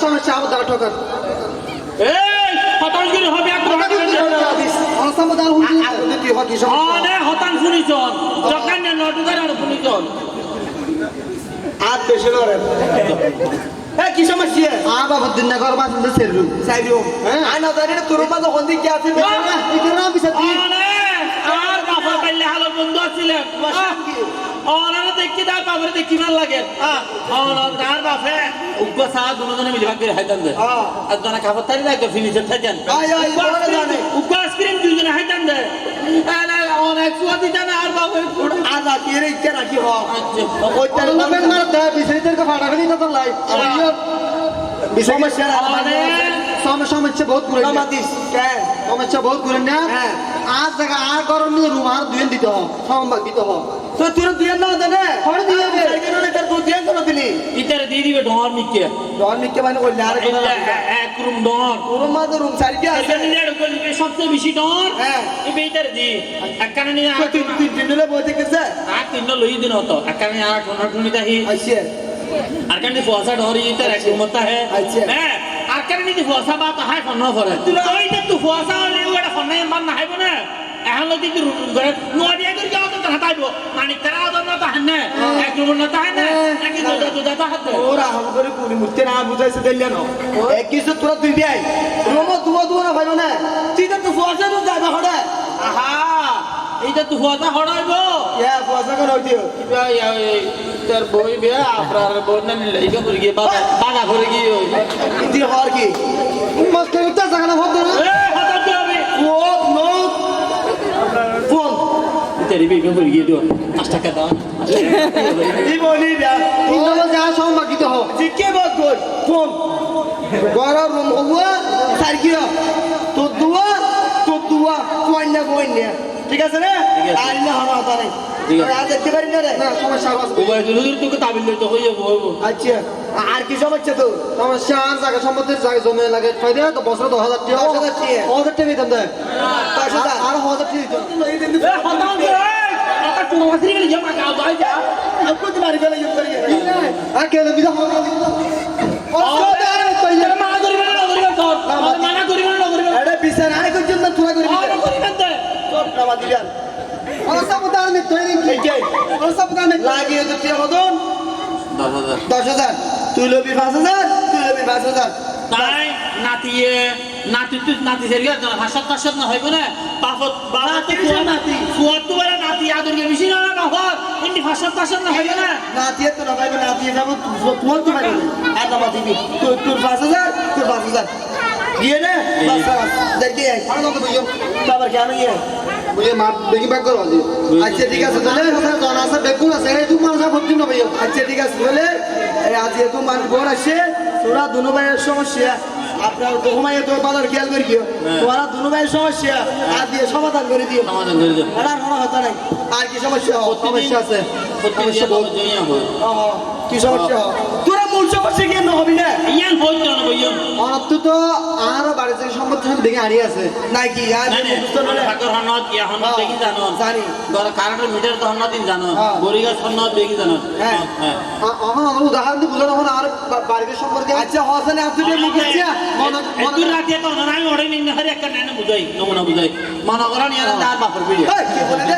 সমস্যা আবু দাও ঠকার এই হতাশ করে হবে এক অনসামদার হুঁজি তুই হকি সমস্যা আরে হতাশ শুনিছন যখন না নটুকার আর শুনিছন আর দেশে লড়ে হ্যাঁ কি সমস্যা আ বাবা দিন না করবা সুন্দর সেরু সাইডো আয় না জানি তোর মাঝে হন্দি কি আছে এটা না বিচার দি আর বাবা পাইলে হালো বন্ধু ছিলেন ওনারা দেখি তার বাবার দেখি ভাল লাগে তার বাপে উগ্র সাহা দুজনে মিলে ভাগ করে হাইতান দেয় আর জনা খাবার তারি লাগে ফিনিশার থাকেন উগ্র আইসক্রিম দুজনে হাইতান দেয় অনেক সুয়াদি জানা আর বাবা আজ আজকে ইচ্ছা রাখি হ ওইটার নামে মার দা বিচারিদেরকে ফাটা করে দিতে লাই সমস্যা সমস্যা বহুত গুলো মাতিস কেন সমস্যা বহুত গুলো না হ্যাঁ আজ জায়গা আর গরম নিয়ে রুম আর দুয়েন দিতে হবে সম্ভাগ দিতে হবে তো তুই দিয়ে না দেনে হরে দিয়ে দে সাইকেলে তার তুই দিয়ে না দিলি ইতারে দিয়ে দিবে ডর মিকে ডর নিকে মানে কইলে আর কোন এক রুম ডর ওর মাঝে রুম সাইডে আছে এখানে নিয়ে কইলে সবচেয়ে বেশি ডর হ্যাঁ এই ইতারে দি একখানে নিয়ে তুই দিনলে বইতে গেছে আর তিন লই দিন হতো একখানে আর ঠোনা তাহি আইছে আর কানে ফুয়াশা ডরি ইতারে এক রুম তা হে আচ্ছা হ্যাঁ আর কানে নি ফুয়াশা বা তো হাই ফন্ন করে তুই ওইটা তুই ফুয়াশা হলে ওটা ফন্ন মান না হাইব না এখন লদি তুই ঘরে নোয়ারিয়া করে যাও তো হাতাইবো মানে তারা আদর না তাহান না এক রুম না তাহান না নাকি দুদা তাহাত ওরা হাম করে পুরি মুতে না বুঝাইছে দিল না এক কিছু তোরা তুই বিয়াই রোমো দুয়া না ভাইও না তুই তো ফুয়াশা তো যাবে হড়া আহা এইটা তুই ফুয়াশা হড়াইবো ইয়া ফুয়াশা করে হইতিও তার বই বে আপনার বোন না এইটা করে গিয়ে বাগা করে গিয়ে তুই হর কি মস্ত করতে জায়গা না ভদ্র এ হঠাৎ কি হবে ফোন নো ফোন তেরি বিবে করে গিয়ে দিও 5 টাকা দাও এই বলি দা তিন নম্বর যা সম্ভাগ দিতে হবে জিকে বল কই ফোন গরম রুম হওয়া সারকিও তো দুয়া কইনা ঠিক আছে রে আর না হওয়া হতা নাই আজ দেখতে পারি না রে না সমস্যা আছে ওই দুলুর তোকে তাবিল লইতে হইব আচ্ছা আর কি সমস্যা তো সমস্যা আর জায়গা সম্পত্তির জায়গা জমে লাগে ফাইদা তো বছর 10,000 টাকা 10,000 টাকা 1000 টাকা দিতাম দেয় 10,000 আর 1000 টাকা দিতাম এ হঠাৎ কি আটা কোন মাসরি গেলে জমা গাও দাই যা আপনি তো মারি ফেলে ইউজ করি আর কে বিধা হবে তোর মানা করিবে না করিবে তোর মানা করিবে না করিবে এটা বিচার আই করছেন না তোরা করি আর করিবে না সব নামা দিলাম অনসামদার মে তৈরি এই যে অনসামদার মে লাগিয়ে তো কি হদন 10,000 তুই লবি 5,000 তুই লবি 5,000 তাই নাতি সেরিয়া না হাসত না হইব না বাপত বাবাতে ফুয়াত তো বড় নাতি আদরকে বেশি না বাপত ইনি হাসত না হইব না না দিয়ে তো না পাইবে না দিয়ে যাব ফোন তো পাইবে আর নামা দিবি তোর 5,000 তোর 5,000 দিয়ে নে বাস দেখি আই আর লোক দুইজন বাবার কেন ইয়ে বুঝে মা বেগি ব্যাক করো আজি আচ্ছা ঠিক আছে তাহলে জন আছে বেগুন আছে এই তুমি মানুষ ভর্তি না ভাইও আচ্ছা ঠিক আছে তাহলে আজ যেহেতু মানুষ বড় আসছে তোরা দুনো ভাইয়ের সমস্যা আপনার ঘুমাইয়ে তোর বাজার খেয়াল করি কিও তোরা দুনো ভাইয়ের সমস্যা আর দিয়ে সমাধান করে দিও সমাধান করে দাও আর কোনো কথা নাই আর কি সমস্যা সমস্যা আছে সমস্যা বহুত জইয়া হয় কি সমস্যা তোরা মূল সমস্যা কি হবি না ইয়ান হইতো না বইয়ন অনত্য তো আর বাড়ি থেকে সম্পত্তি সব দেখে হারিয়ে আছে নাকি আর বুঝতে পারলে ঠাকুর হনত ইয়া হনত দেখি জানো জানি ধর কারেন্টের মিটার তো হনত দিন জানো হ্যাঁ। বরিগাছ হনত দেখি জানো হ্যাঁ। হ্যাঁ আমার উদাহরণ দিয়ে বুঝানো হলো আর বাড়িতে সম্পর্কে আচ্ছা হসনে আপনি মুখে আছে এতুর রাতে তো না আমি ওড়ে নিন হরে একটা নেন বুঝাই নমুনা বুঝাই মনে করেন ইয়ার দার বাপর বিড়ি কি বলে রে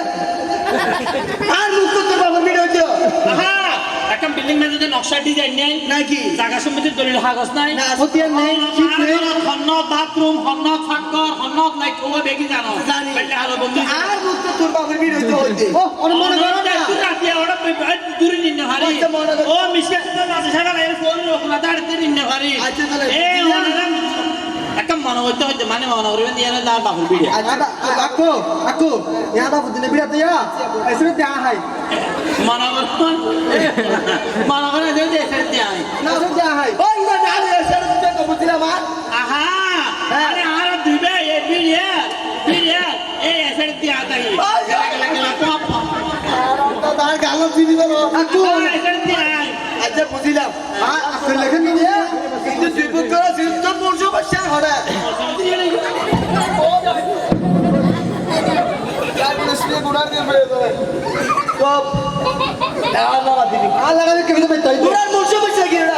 আর মুখ তো বাবা ভিডিও দিও আহা একটা বিল্ডিং এর যদি নকশা ডিজাইন নাই নাকি জায়গা সম্পত্তির দলিল কাগজ নাই না হতিয়ার নেই ঠিক নেই হন্নত বাথরুম হন্নত ফাঁকর হন্নত লাইট ও দেখি জানো জানি। বললে হলো বন্ধু আর মুখ তো তোর বাবা ভিডিও দিও হইতে ও অনেক মনে করো না এতুর রাতে ওড়া দূরে নিন হারি আচ্ছা, মনে করো। ও মিশকে তো মাঝে সারা এর ফোন রকলা দাঁড়তে নিন হারি আচ্ছা, তাহলে এই ওনারা একটা মনে হইতে হইতে মানে মনে করবেন ইয়ার দার বাপর বিড়ি আকো ইয়াদা বুদিনে বিরাতে ইয়া এসে দেয়া হাই মনে করে যে এসে দেয় না এসে দেয়া হাই ওই না না এসে তো বুঝলাম আর আহা আরে আর দিবে এই বিড়ি এই এসে দিয়া তাই লাগলা তার গালো চিনি বলো আকো এসে দিয়া আচ্ছা বুঝলাম আসলে লেখেন নিয়ে কিন্তু তুই বুক করা তো মূল সমস্যা হড়া সব আর লাগাবে কেমনে পাইতাই তোর মূল সমস্যা কি রে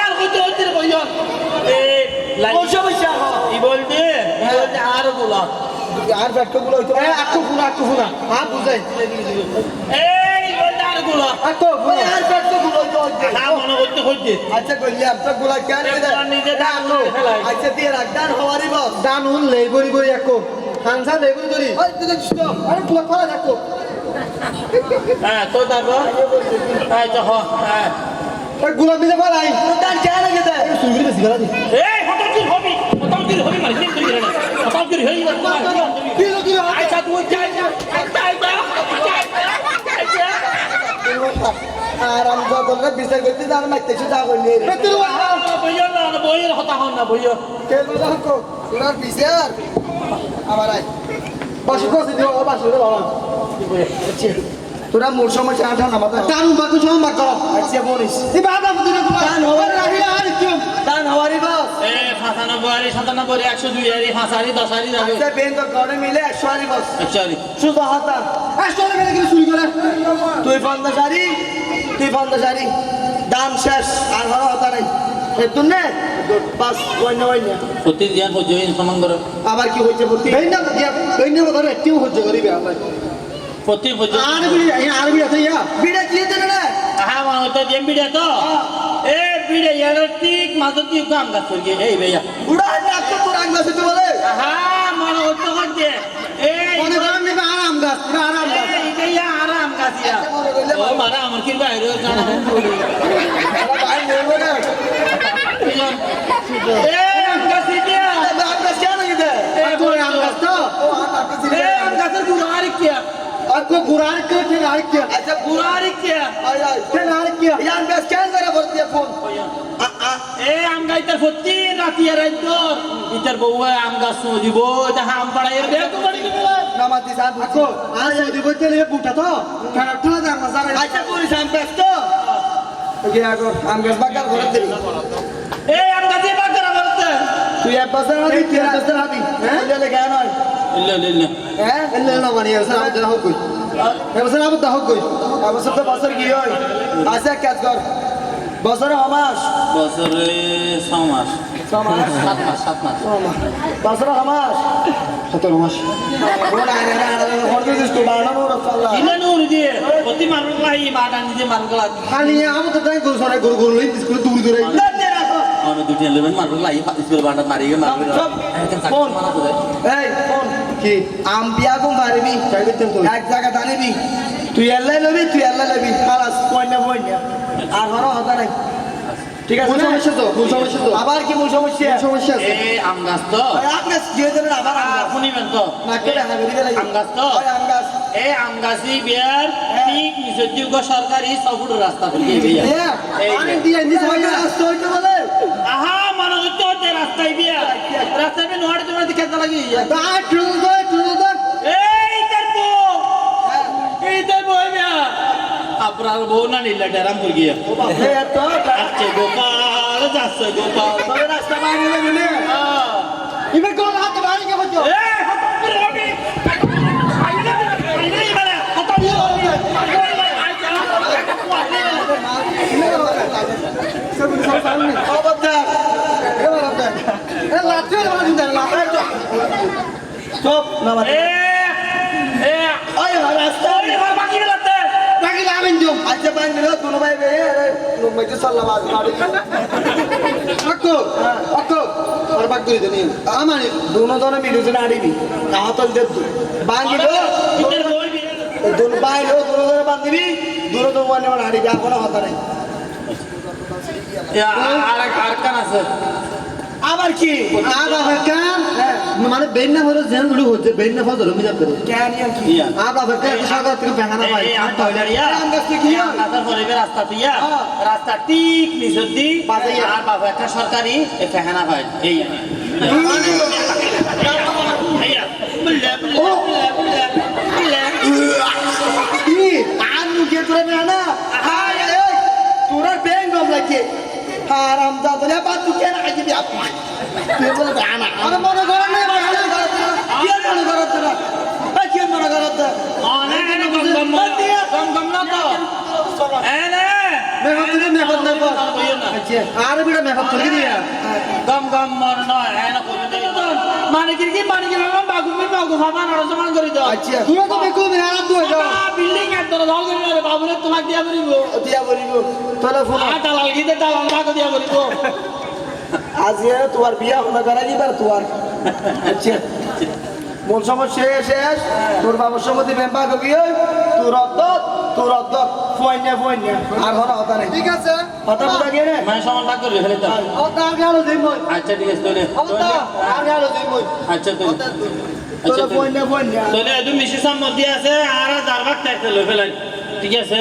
আর হইতে বইয়ন আর ব্যাটটা গুলো হইতো আকু ফুনা হ্যাঁ বুঝাই এই গোলদার গুলো আকু ওই আর ব্যাটটা গুলো হইতো হ্যাঁ মনে করতে হচ্ছে আচ্ছা কইলাম তো গুলা কেন নিজে দাঁড়ো আচ্ছা দিয়ে রাখ ডান হওয়ারই বস দান উন লেবরি বরি আকু হানসা লেবরি ধরি ওই তুই দেখছিস তো আরে ফুলা ফালা আকু হ্যাঁ তো তারপর এই তো হ্যাঁ এই গুলা মিলে ফালাই ডান কেন গেছে সুইগির বেশি গলা দি এই হঠাৎ হবি মানে কি তুই রে হঠাৎ করে হই কি আচ্ছা তুই যাই আর আমি যতটা বিচার করতে আর মাইতেছি যা করলি বইয়ের হতা হন না বইয়ের কে বলা হকো তোর বিচার আমার আই বাসু কোসি দিও বাসু রে বাবা তোরা মোর সমস্যা আঠা না মাথা দান বাকু সম বাক আচ্ছা বলিস এই বাবা বুদিনে গুলা দান হওয়ার রাখি আর কি ডান হওয়ারই বস এ 95 97 102 5 10 যাবে আচ্ছা বেন তো গড়ে মিলে 100 আরি বস আচ্ছা শুধু হাতা আসলে গেলে কি চুরি করে তুই ফন্দাসারি দাম শেষ আর ভালো হতা নাই তুই নে পাস কইনা কইনা প্রতি দিন হচ্ছে সমান করে আবার কি হইছে ভর্তি বেইনা দিয়া বেইনা ধরে একটিও হজ্জ করিবে আমরা প্রতি হচ্ছে আর বি আছে ইয়া বিড়া কি দেন না হ্যাঁ মানে তো জেম বিড়ে তো এ বিড়ে ইয়ার ঠিক মাঝে তুই কাম কাজ করি এই ভাইয়া উড়া না তো তোর আঙ্গ আছে তো বলে হ্যাঁ মনে হচ্ছে হচ্ছে এই মনে করেন নিবে আরাম গাছ আরাম গাছ এইটা আরাম গাছিয়া ও মারা আমার কি বাইরে জানা ভাই নেবো না এ আম গাছি দিয়া আঙ্গ কেন গিয়ে আকু আরাম গাছ তো ও আঙ্গ ছিল এ আম গাছের গুড় আর কি আকু গুরার কে কে আর কি আচ্ছা গুড় আর কি আয় আয় কে আর কি ইয়ান গাছ কেন করে ভর্তি ফোন এ আম গাইতার সত্যি রাতি আর তোর ইতার বউয়া আম গাছ দিব এটা আম পাড়াই দে তো বাড়ি নামাতি সাহেব আকু আর যদি বইতে লে বুটা তো খারাপ ঠালা জানা জানা আচ্ছা পুলিশ আম গাছ তো ওকে আগো আম গাছ বাগার করে দিবি এ আম গাছে বাগারা করতে তুই এক বছর হবি তুই এক বছর হবি হ্যাঁ দিলে কেন হয় ইল্লা হ্যাঁ এলে না মানে এসে আম দেহ কই এসে আম দেহ কই এক বছর তো বছর কি হয় আচ্ছা কাজ কর বছরে হমাস বছরে 6 মাস 6 মাস 7 মাস বছরে হমাস 17 মাস ওরা আরে হরতে দিস তো বানানো রাস্তা ইলে নূর দিয়ে প্রতি মানুষ লাই মাডা নিজে মারগলা খালি আম তো তাই গরু সরে গরু লই স্কুলে দূর দূরে অন্য দুটি লেবেন মারগলা লাই স্কুল বান্ডা মারিয়ে মারগলা ফোন এই ফোন কি আম বিয়া কম পারবি চাই দিতেন তো এক জায়গা দানিবি তুই এল্লাই লবি খালাস পয়না আর হরো হতা নাই ঠিক আছে কোন সমস্যা তো কোন সমস্যা তো আবার কি মূল সমস্যা কোন সমস্যা আছে এ আম গাছ তো আম গাছ দিয়ে দেবেন আবার আম গাছ শুনিবেন তো নাকে দেখা বেরিয়ে গেলে আম গাছ তো আম গাছ এ আম গাছি বিয়ার ঠিক নিষেধযোগ্য সরকারি সফুট রাস্তা থেকে বিয়া এই আরে দিয়ে নিছে ওই রাস্তা হইতে বলে আহা মনে হচ্ছে হচ্ছে রাস্তায় বিয়া রাস্তায় বিয়া নোয়ার তোমার দিকে খেতে লাগি ট্রুল দো এই তার বউ বিয়া আপনার বউ না নিলে ডেরাম করে গিয়া এই তো আচ্ছা গোপাল যাচ্ছে গোপাল তবে রাস্তা বানিয়ে দিলে ইবে কোন হাত বাড়ি কে বলছো এ হঠাৎ করে রবি আইলে মানে হঠাৎ করে রবি খবরদার এ লাঠি মারি দেন লাঠি চুপ নামা এ এ ওই রাস্তা ওই বাকি গেলাতে বাকি লামিন জম আচ্ছা বান দিলো দুনো ভাই বে লোক মাইতে সাল্লাম আজ গাড়ি আকো আকো আর বাক করে দেনি আমানি দুনো জনে মিলুছে না আড়িবি কাহাতল দে বান দিলো ইতার বউ বিয়া দুনো ভাই লো দুনো জনে বান দিবি দুনো তো মানে মানে আড়িবি আর কোনো কথা নাই আর কান আছে আবার কি আবা কাম মানে বেন্না হলো জেন গুলো হচ্ছে বেন্না ফজল মি যাবে কেন কি ইয়া আবা কাম সরকার থেকে বেহানা পাই এই আম টয়লেট ইয়া আম গাছ থেকে ইয়া। রাস্তার পরে রাস্তা দিয়া রাস্তা ঠিক নিষেধি পাশে ইয়া। আর বাবা একটা সরকারি ফেহানা পায় এই কি আর মুখে তোরা না হাই এই তোরা বেং গম লাগে হারাম দাদলে বাদ তুই কেন আগে দিয়া তুই বলে না আর মনে করো না কি মনে করো তোরা কি মনে করো তোরা মেহনত দিলে মেহনত না কর আচ্ছা আর বিড়া মেহনত করে দিয়া গম গম মর নয় মানে কি বাগুমি গুফাবান আর সমান করে দাও আচ্ছা তুই তো বেকু মেরাত দই দাও বিল্ডিং এর দর দল করে রে বাবুরে তোমাক দিয়া করিব দিয়া বলিব তোরা ফোন আ দালাল গিতে দালাল ভাগ দিয়া করিব আজ তোমার বিয়া হলো করা দিবার তোমার আচ্ছা মন সমস্যা শেষ তোর বাবার সম্মতি মেম্বার গিয়ে তোর অদ্দ ফয়না আর হলো হতা নাই ঠিক আছে হতা বুঝা গিয়ে রে মানে সমান ভাগ করে ফেলে দাও ওটা আর গেল দিই মই আচ্ছা ঠিক আছে তাহলে ওটা আর গেল দিই মই আচ্ছা তাহলে তোর ফয়না তাহলে তুমি মিশি সম্মতি আছে আর যার ভাগ থাকতে লই ফেলাই ঠিক আছে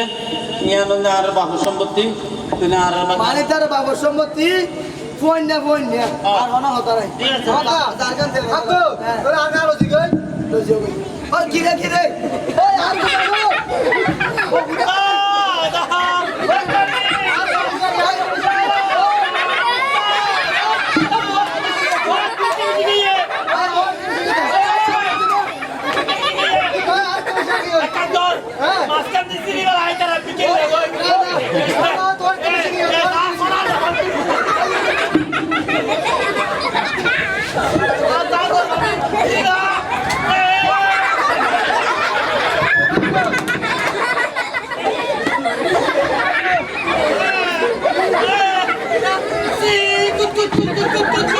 নিয়ানন্দে আর বাপের সম্পত্তি তুমি আর মানে তার বাবার সম্মতি ফয়না আর হলো হতা নাই ঠিক আছে ওটা জারগান থেকে আকু তোরা আর গেল দিই গই ও কিরে ওই আর গেল Good.